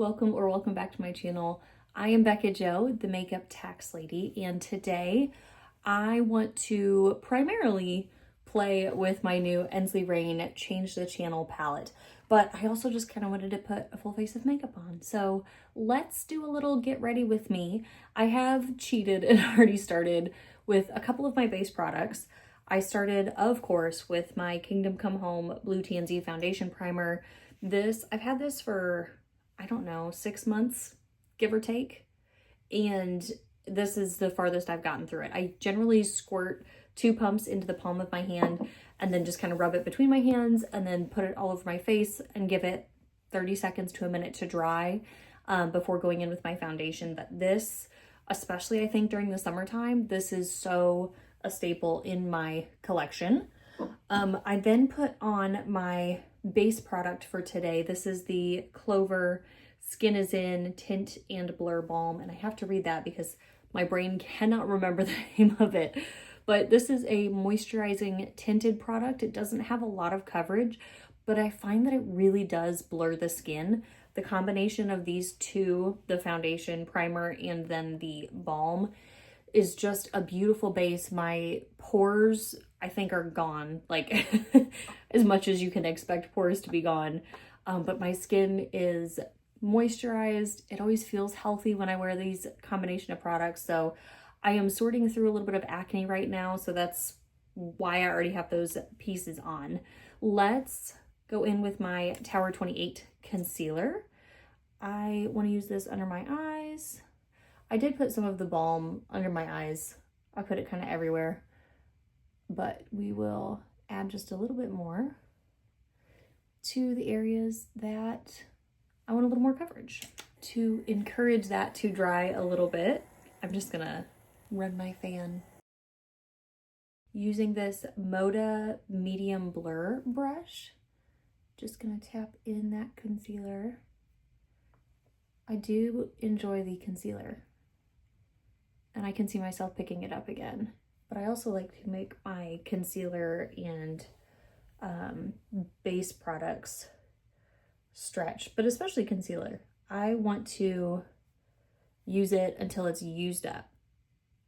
welcome back to my channel. I am Bekah Jo, the makeup tax lady, and today I want to primarily play with my new Ensley Reign Change the Channel palette, but I also just kind of wanted to put a full face of makeup on. So let's do a little get ready with me. I have cheated and already started with a couple of my base products. I started, of course, with my Kingdom Come Home Blue TNZ Foundation Primer. I've had this for, I don't know, 6 months, give or take. And this is the farthest I've gotten through it. I generally squirt 2 pumps into the palm of my hand and then just kind of rub it between my hands and then put it all over my face and give it 30 seconds to a minute to dry before going in with my foundation. But this, especially I think during the summertime, this is so a staple in my collection. I then put on my base product for today. This is the Clover Skin is In Tint and Blur Balm, and I have to read that because my brain cannot remember the name of it. But this is a moisturizing tinted product. It doesn't have a lot of coverage, but I find that it really does blur the skin. The combination of these two, the foundation, primer, and then the balm, is just a beautiful base. My pores, I think, are gone, like as much as you can expect pores to be gone. But my skin is moisturized. It always feels healthy when I wear these combination of products. So I am sorting through a little bit of acne right now, so that's why I already have those pieces on. Let's go in with my Tower 28 concealer. I want to use this under my eyes. I did put some of the balm under my eyes. I put it kind of everywhere, but we will add just a little bit more to the areas that I want a little more coverage. To encourage that to dry a little bit, I'm just gonna run my fan. Using this Moda Medium Blur brush, just gonna tap in that concealer. I do enjoy the concealer, and I can see myself picking it up again. But I also like to make my concealer and base products stretch, but especially concealer. I want to use it until it's used up,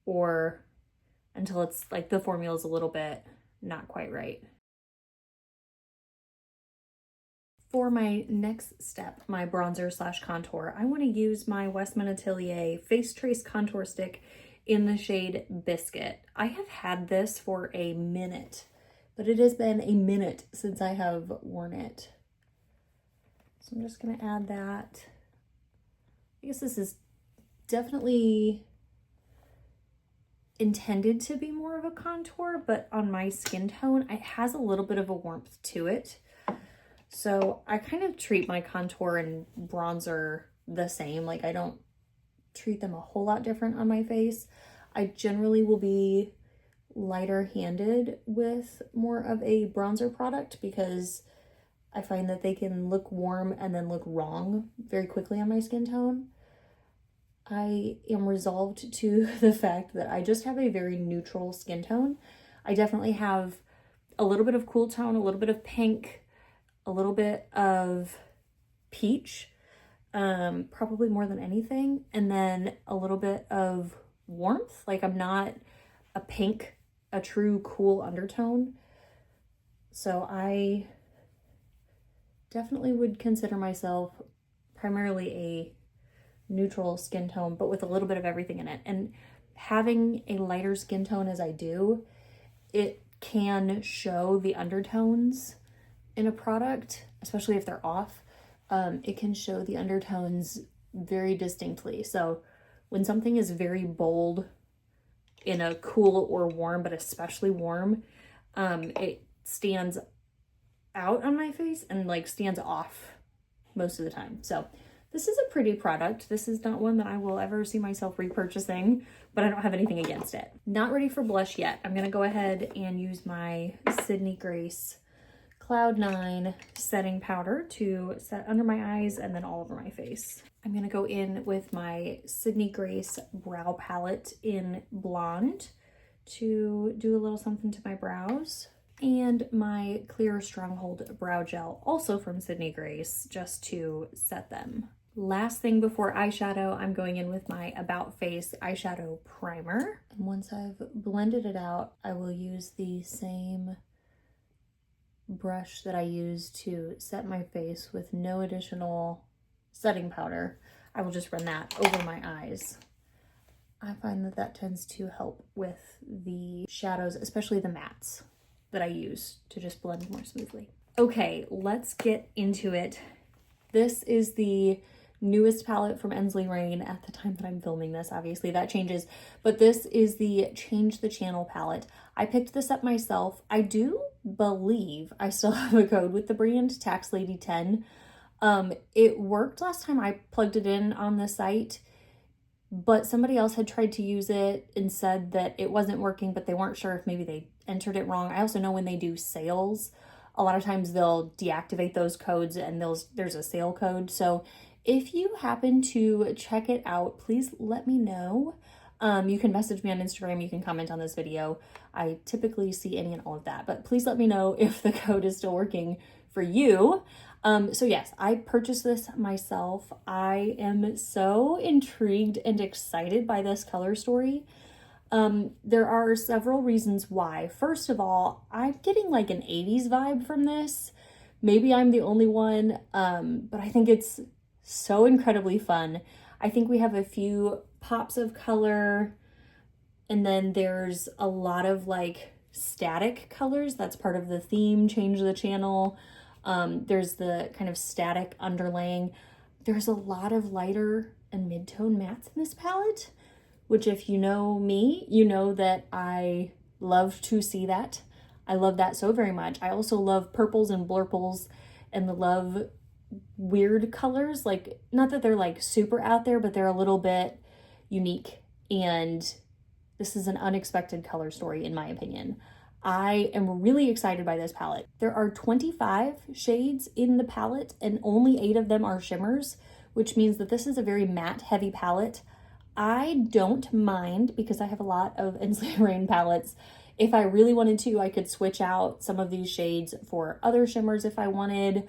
or until it's like the formula is a little bit not quite right. For my next step, my bronzer slash contour, I want to use my Westman Atelier Face Trace Contour Stick in the shade Biscuit. I have had this for a minute, but it has been a minute since I have worn it. So I'm just going to add that. I guess this is definitely intended to be more of a contour, but on my skin tone, it has a little bit of a warmth to it. So I kind of treat my contour and bronzer the same. Like, I don't treat them a whole lot different on my face. I generally will be lighter handed with more of a bronzer product because I find that they can look warm and then look wrong very quickly on my skin tone. I am resolved to the fact that I just have a very neutral skin tone. I definitely have a little bit of cool tone, a little bit of pink, a little bit of peach, probably more than anything, and then a little bit of warmth. Like, I'm not a pink, a true cool undertone. So I definitely would consider myself primarily a neutral skin tone, but with a little bit of everything in it. And having a lighter skin tone as I do, it can show the undertones in a product, especially if they're off. It can show the undertones very distinctly. So when something is very bold in a cool or warm, but especially warm, it stands out on my face and like stands off most of the time. So this is a pretty product. This is not one that I will ever see myself repurchasing, but I don't have anything against it. Not ready for blush yet. I'm gonna go ahead and use my Sydney Grace Cloud 9 setting powder to set under my eyes and then all over my face. I'm gonna go in with my Sydney Grace brow palette in Blonde to do a little something to my brows, and my Clear Stronghold brow gel, also from Sydney Grace, just to set them. Last thing before eyeshadow, I'm going in with my About Face eyeshadow primer. And once I've blended it out, I will use the same brush that I use to set my face with no additional setting powder. I will just run that over my eyes. I find that that tends to help with the shadows, especially the mattes that I use to just blend more smoothly. Okay, let's get into it. This is the newest palette from Ensley Reign at the time that I'm filming this. Obviously that changes, but this is the Change the Channel palette. I picked this up myself. I do believe I still have a code with the brand, Tax Lady 10. It worked last time I plugged it in on the site, but somebody else had tried to use it and said that it wasn't working, but they weren't sure if maybe they entered it wrong. I also know when they do sales, a lot of times they'll deactivate those codes and there's a sale code. So if you happen to check it out, please let me know. You can message me on Instagram, you can comment on this video. I typically see any and all of that, but please let me know if the code is still working for you. So yes, I purchased this myself. I am so intrigued and excited by this color story. There are several reasons why. First of all, I'm getting like an 80s vibe from this. Maybe I'm the only one, but I think it's so incredibly fun. I think we have a few pops of color, and then there's a lot of like static colors. That's part of the theme, Change the Channel. There's the kind of static underlaying. There's a lot of lighter and mid-tone mattes in this palette, which if you know me, you know that I love to see that. I love that so very much. I also love purples and blurples and love weird colors. Like, not that they're like super out there, but they're a little bit unique. And this is an unexpected color story in my opinion. I am really excited by this palette. There are 25 shades in the palette and only 8 of them are shimmers, which means that this is a very matte heavy palette. I don't mind because I have a lot of Ensley Reign palettes. If I really wanted to, I could switch out some of these shades for other shimmers if I wanted,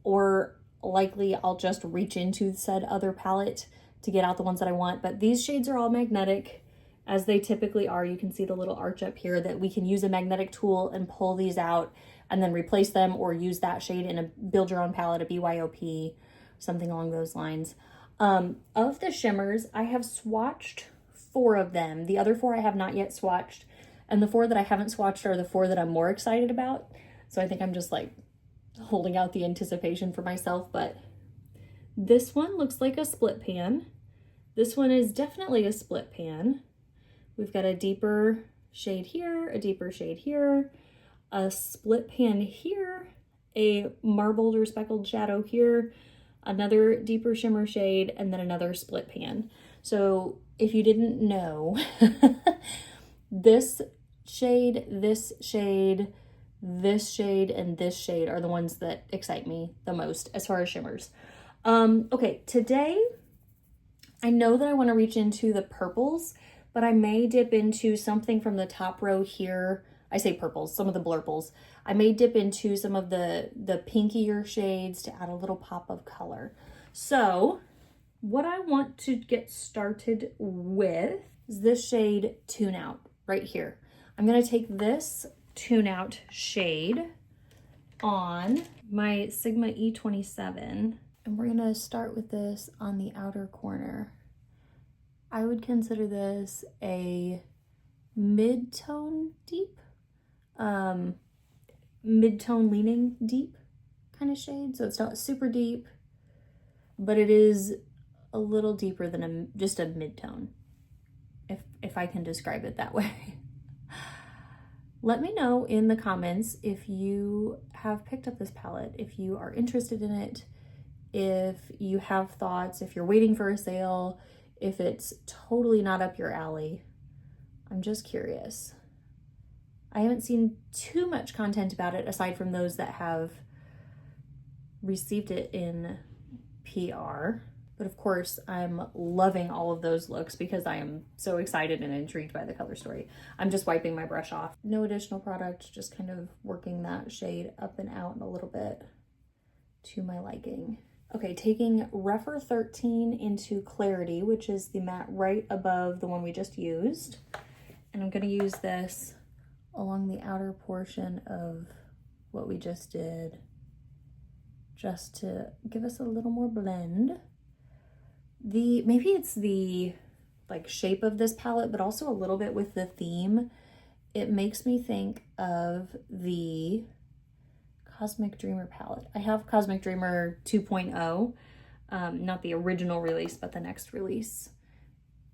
or likely I'll just reach into said other palette to get out the ones that I want. But these shades are all magnetic, as they typically are. You can see the little arch up here that we can use a magnetic tool and pull these out and then replace them, or use that shade in a build your own palette, a BYOP, something along those lines. Of the shimmers, I have swatched 4 of them. The other 4 I have not yet swatched, and the 4 that I haven't swatched are the 4 that I'm more excited about. So I think I'm just like holding out the anticipation for myself. But this one looks like a split pan. This one is definitely a split pan. We've got a deeper shade here, a deeper shade here, a split pan here, a marbled or speckled shadow here, another deeper shimmer shade, and then another split pan. So if you didn't know, this shade, this shade, this shade, and this shade are the ones that excite me the most as far as shimmers. Okay, today I know that I want to reach into the purples, but I may dip into something from the top row here. I say purples, some of the blurples. I may dip into some of the pinkier shades to add a little pop of color. So what I want to get started with is this shade Tune Out right here. I'm gonna take this Tune Out shade on my Sigma E27, and we're gonna start with this on the outer corner. I would consider this a mid-tone deep, mid-tone leaning deep kind of shade. So it's not super deep, but it is a little deeper than just a mid-tone, if I can describe it that way. Let me know in the comments if you have picked up this palette, if you are interested in it, if you have thoughts, if you're waiting for a sale, if it's totally not up your alley. I'm just curious. I haven't seen too much content about it aside from those that have received it in PR. But of course, I'm loving all of those looks because I am so excited and intrigued by the color story. I'm just wiping my brush off. No additional product, just kind of working that shade up and out a little bit to my liking. Okay, taking Refer 13 into Clarity, which is the matte right above the one we just used. And I'm gonna use this along the outer portion of what we just did, just to give us a little more blend. Maybe it's the like shape of this palette, but also a little bit with the theme. It makes me think of the Cosmic Dreamer palette. I have Cosmic Dreamer 2.0, not the original release, but the next release.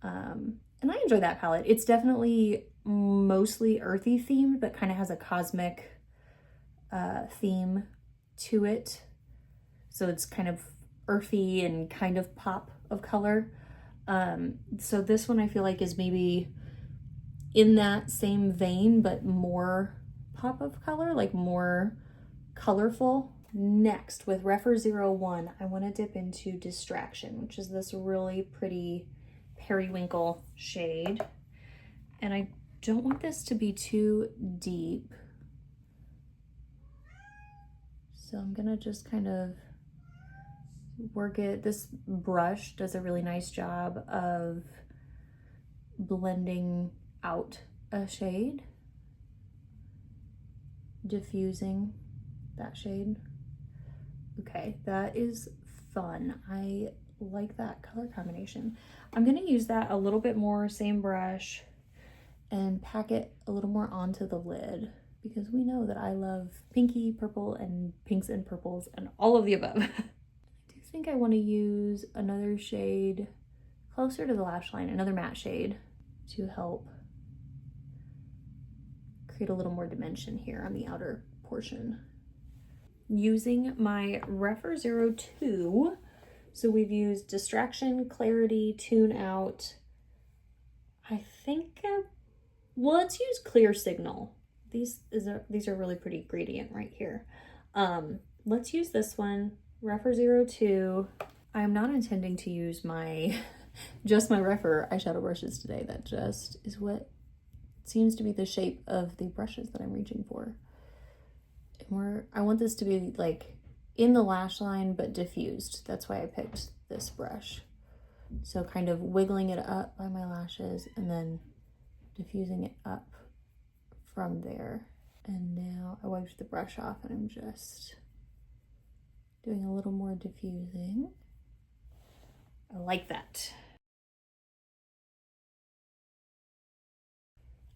And I enjoy that palette. It's definitely mostly earthy themed, but kind of has a cosmic theme to it. So it's kind of earthy and kind of pop of color. So this one I feel like is maybe in that same vein, but more pop of color, like more colorful. Next, with Refer 01, I want to dip into Distraction, which is this really pretty periwinkle shade. And I don't want this to be too deep. So I'm gonna just kind of work it. This brush does a really nice job of blending out a shade, diffusing that shade. Okay, that is fun. I like that color combination. I'm gonna use that a little bit more, same brush, and pack it a little more onto the lid, because we know that I love pinky purple and pinks and purples and all of the above. I do think I want to use another shade closer to the lash line, another matte shade, to help create a little more dimension here on the outer portion. Using my Refer 02, so we've used Distraction, Clarity, Tune Out. I think, well, let's use Clear Signal. These are really pretty gradient right here. Let's use this one, Refer 02. I am not intending to use my just my Refer eyeshadow brushes today. That just is what seems to be the shape of the brushes that I'm reaching for. I want this to be like in the lash line, but diffused. That's why I picked this brush. So kind of wiggling it up by my lashes and then diffusing it up from there. And now I wiped the brush off and I'm just doing a little more diffusing. I like that.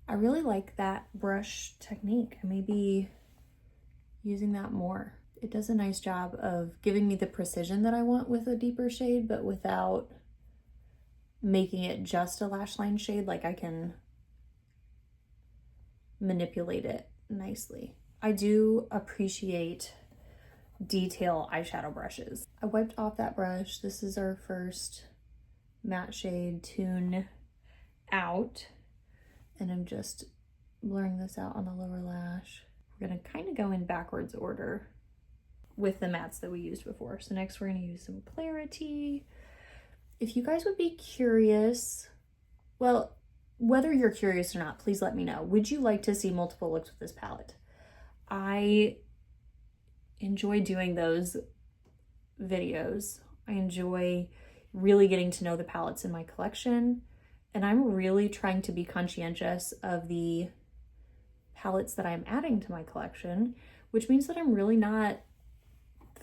I really like that brush technique. I may be using that more. It does a nice job of giving me the precision that I want with a deeper shade, but without making it just a lash line shade. Like I can manipulate it nicely. I do appreciate detail eyeshadow brushes. I wiped off that brush. This is our first matte shade, Tune Out. And I'm just blurring this out on the lower lash. We're gonna kind of go in backwards order with the mattes that we used before. So next we're gonna use some Clarity. If you guys would be curious, well, whether you're curious or not, please let me know. Would you like to see multiple looks with this palette? I enjoy doing those videos. I enjoy really getting to know the palettes in my collection. And I'm really trying to be conscientious of the palettes that I'm adding to my collection, which means that I'm really not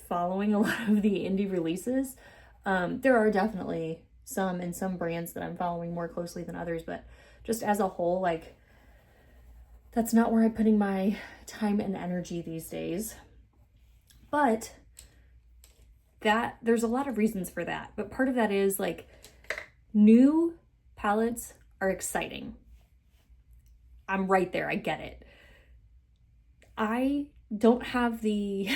following a lot of the indie releases. There are definitely some and some brands that I'm following more closely than others, but just as a whole, like, that's not where I'm putting my time and energy these days. But there's a lot of reasons for that. But part of that is like new palettes are exciting. I'm right there, I get it. I don't have the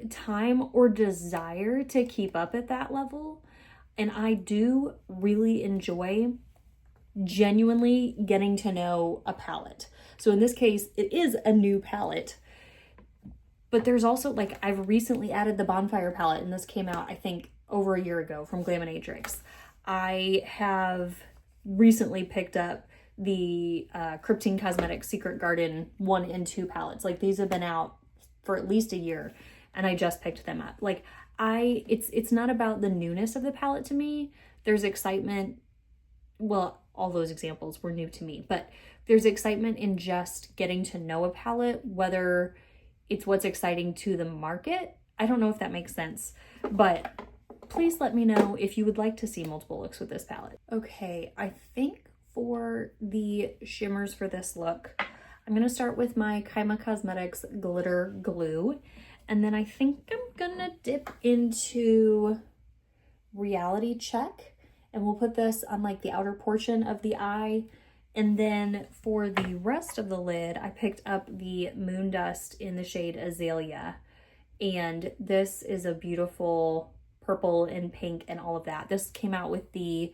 time or desire to keep up at that level. And I do really enjoy genuinely getting to know a palette. So in this case, it is a new palette. But there's also, like, I've recently added the Bonfire palette, and this came out, I think, over a year ago from Glaminatrix. I have recently picked up the Cryptine Cosmetics Secret Garden 1 and 2 palettes. Like, these have been out for at least a year. and I just picked them up. Like it's not about the newness of the palette to me. There's excitement. Well, all those examples were new to me, but there's excitement in just getting to know a palette, whether it's what's exciting to the market. I don't know if that makes sense, but please let me know if you would like to see multiple looks with this palette. Okay, I think for the shimmers for this look, I'm gonna start with my Kaima Cosmetics Glitter Glue, and then I think I'm gonna dip into Reality Check, and we'll put this on like the outer portion of the eye. And then for the rest of the lid, I picked up the Moon Dust in the shade Azalea. And this is a beautiful purple and pink and all of that. This came out with the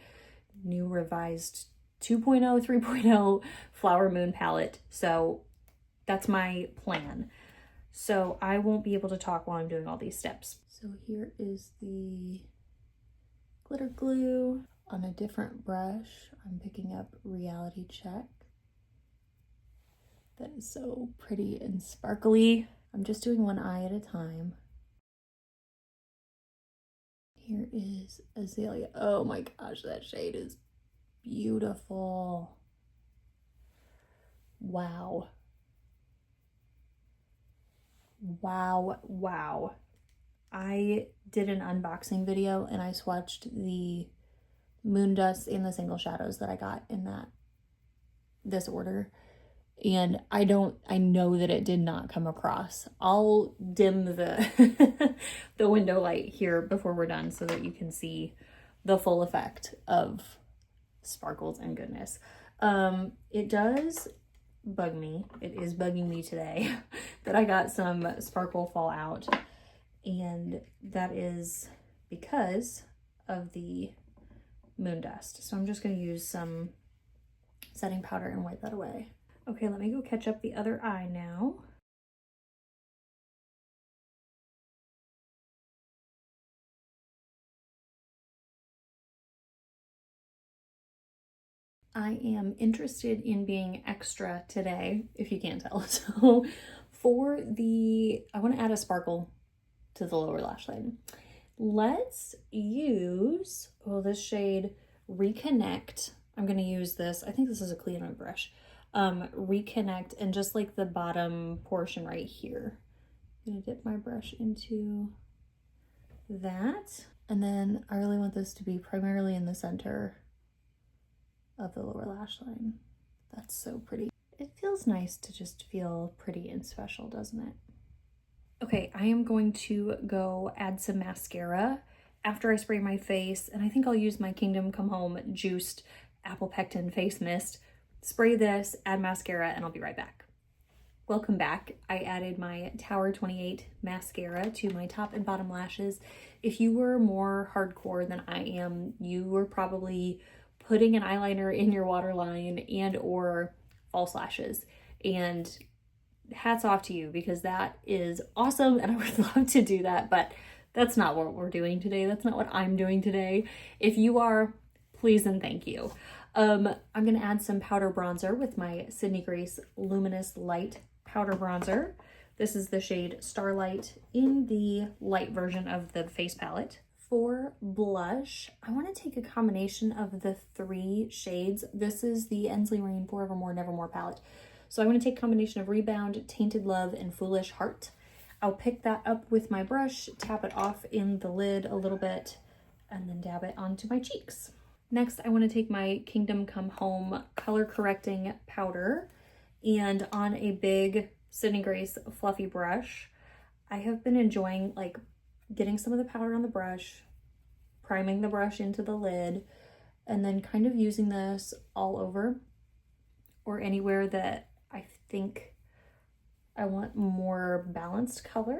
new revised 2.0, 3.0 Flower Moon palette. So that's my plan. So I won't be able to talk while I'm doing all these steps. So here is the glitter glue. On a different brush, I'm picking up Reality Check. That is so pretty and sparkly. I'm just doing one eye at a time. Here is Azalea. Oh my gosh, that shade is beautiful. Wow. Wow, wow. I did an unboxing video and I swatched the Moon Dust and the single shadows that I got in this order, and I know that it did not come across. I'll dim the the window light here before we're done so that you can see the full effect of sparkles and goodness. It does bug me. It is bugging me today that I got some sparkle fall out, and that is because of the Moon Dust. So I'm just going to use some setting powder and wipe that away. Okay, let me go catch up the other eye now. I am interested in being extra today, if you can't tell. So for I want to add a sparkle to the lower lash line. Let's use, this shade Reconnect. I'm going to use this. I think this is a cleaner brush. Reconnect, and just like the bottom portion right here. I'm going to dip my brush into that. And then I really want this to be primarily in the center of the lower lash line. That's so pretty. It feels nice to just feel pretty and special, doesn't it? Okay, I am going to go add some mascara after I spray my face, and I think I'll use my Kingdom Come Home Juiced Apple Pectin Face Mist. Spray this, add mascara, and I'll be right back. Welcome back. I added my Tower 28 mascara to my top and bottom lashes. If you were more hardcore than I am, you were probably putting an eyeliner in your waterline and or false lashes. And hats off to you, because that is awesome and I would love to do that, but that's not what we're doing today. That's not what I'm doing today. If you are, please and thank you. I'm gonna add some powder bronzer with my Sydney Grace Luminous Light Powder Bronzer. This is the shade Starlight in the light version of the face palette. For blush, I want to take a combination of the 3 shades. This is the Ensley Reign Forevermore Nevermore palette. So I'm going to take a combination of Rebound, Tainted Love, and Foolish Heart. I'll pick that up with my brush, tap it off in the lid a little bit, and then dab it onto my cheeks. Next, I want to take my Kingdom Come Home color correcting powder, and on a big Sydney Grace fluffy brush, I have been enjoying like getting some of the powder on the brush, priming the brush into the lid, and then kind of using this all over or anywhere that I think I want more balanced color.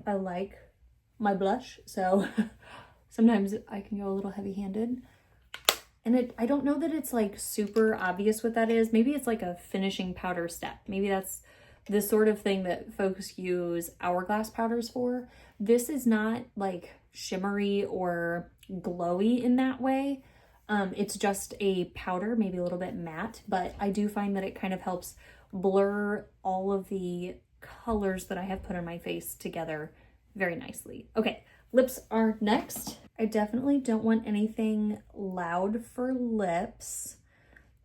I like my blush, so sometimes I can go a little heavy-handed. And I don't know that it's like super obvious what that is. Maybe it's like a finishing powder step. Maybe that's the sort of thing that folks use hourglass powders for. This is not like shimmery or glowy in that way. It's just a powder, maybe a little bit matte, but I do find that it kind of helps blur all of the colors that I have put on my face together very nicely. Okay, lips are next. I definitely don't want anything loud for lips.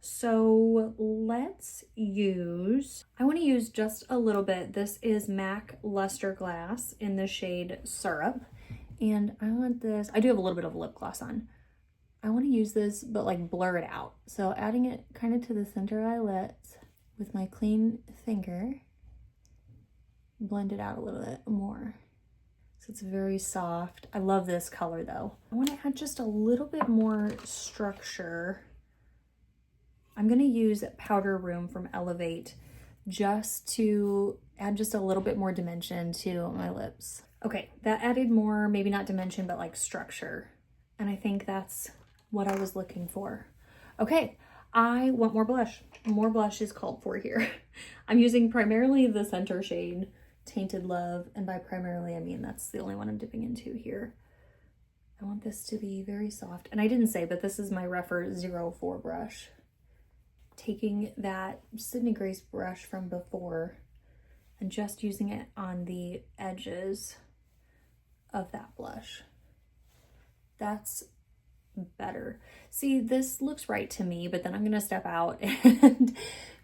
So let's use, I want to use just a little bit. This is MAC Luster Glass in the shade Syrup. And I want this, I do have a little bit of lip gloss on. I want to use this, but like blur it out. So adding it kind of to the center eyelets with my clean finger, blend it out a little bit more. So it's very soft. I love this color though. I want to add just a little bit more structure. I'm going to use Powder Room from Elevate just to add just a little bit more dimension to my lips. Okay, that added more, maybe not dimension, but like structure. And I think that's what I was looking for. Okay, I want more blush. More blush is called for here. I'm using primarily the center shade, Tainted Love. And by primarily, I mean that's the only one I'm dipping into here. I want this to be very soft. And I didn't say, but this is my Rephr 04 brush. Taking that Sydney Grace brush from before and just using it on the edges of that blush. That's better. See, this looks right to me, but then I'm gonna step out and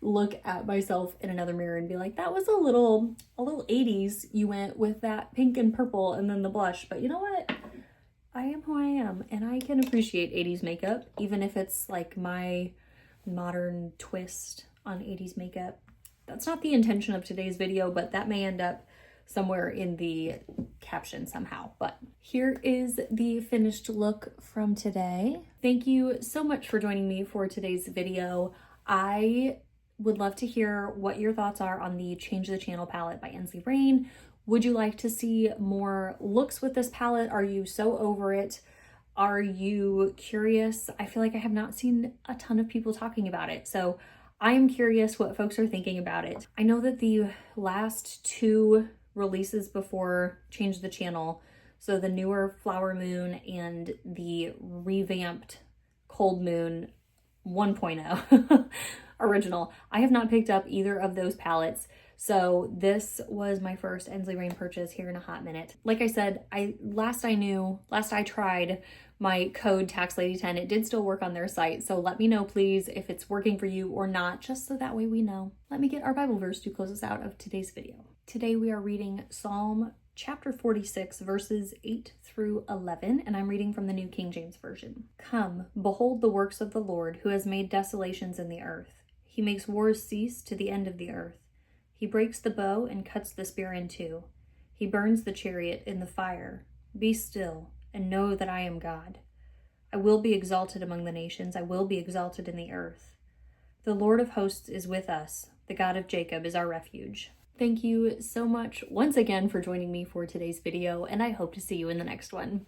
look at myself in another mirror and be like, that was a little 80s. You went with that pink and purple and then the blush, but you know what? I am who I am, and I can appreciate 80s makeup, even if it's like my modern twist on 80s makeup. That's not the intention of today's video, but that may end up somewhere in the caption somehow. But here is the finished look from today. Thank you so much for joining me for today's video. I would love to hear what your thoughts are on the Change the Channel palette by Ensley Reign. Would you like to see more looks with this palette? Are you so over it? Are you curious? I feel like I have not seen a ton of people talking about it, so I am curious what folks are thinking about it. I know that the last two releases before Change the Channel, so the newer Flower Moon and the revamped Cold Moon 1.0 original, I have not picked up either of those palettes. So this was my first Ensley Reign purchase here in a hot minute. Like I said, last I tried my code TaxLady10, it did still work on their site. So let me know please if it's working for you or not, just so that way we know. Let me get our Bible verse to close us out of today's video. Today we are reading Psalm chapter 46, verses 8 through 11, and I'm reading from the New King James Version. Come, behold the works of the Lord, who has made desolations in the earth. He makes wars cease to the end of the earth. He breaks the bow and cuts the spear in two. He burns the chariot in the fire. Be still and know that I am God. I will be exalted among the nations. I will be exalted in the earth. The Lord of hosts is with us. The God of Jacob is our refuge. Thank you so much once again for joining me for today's video, and I hope to see you in the next one.